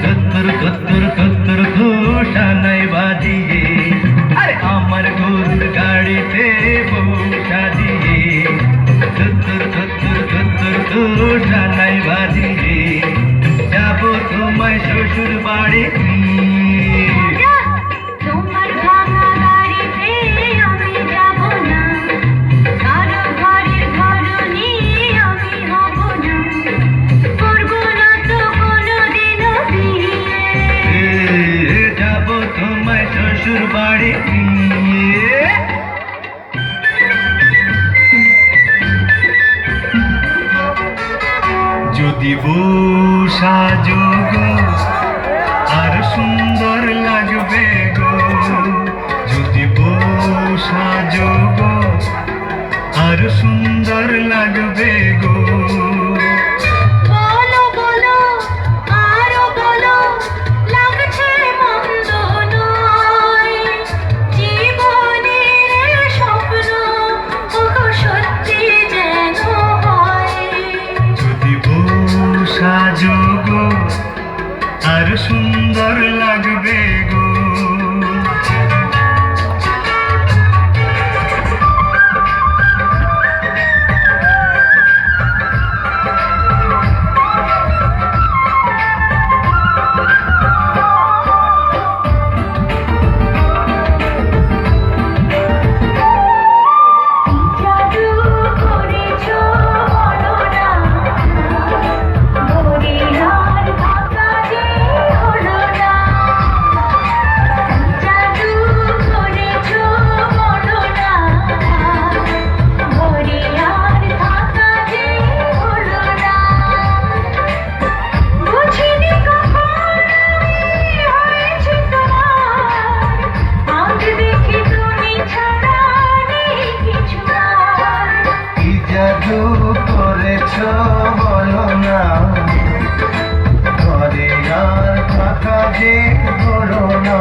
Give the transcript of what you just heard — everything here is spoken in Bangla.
কুত্তুর কুত্তুর কুত্তুর ঘুষানাই বাজিয়ে আরে আমার ঘুষ গাড়িতে বউ সাজিয়ে কুত্তুর কুত্তুর কুত্তুর ঘুষানাই বাজিয়ে যাবো তোমায় শ্বশুর বাড়ি তোমার ভাঙা গাড়িতে আমি যাব না, কারো ঘরের ঘরনি আমি হব না, করব না তো কোনোদিনও বিয়ে। যাবো তোমায় শ্বশুর বাড়ি যদি বউ সাজো গো আর সুন্দর লাগবে গো, যদি বউ সাজো গো আর সুন্দর লাগবে গো। বলো বলো আরো বলো, লাগছে মন্দ নয়, জীবনের স্বপ্ন ওগো সত্যি যেন হয়। যদি বউ সাজো গো আর সুন্দর লাগবে গো। জাদু করেছো বলো না, মরিহার থাকা যে হলো না। জাদু করেছো বলো না, মরিহার থাকা যে হলো না। বুঝিনি কখন হয়েছে তোমার, আজ দেখি তুমি ছাড়া নেই কিছু আর। কি জাদু করেছ বলো না, ঘরে আর থাকা যে হলো না।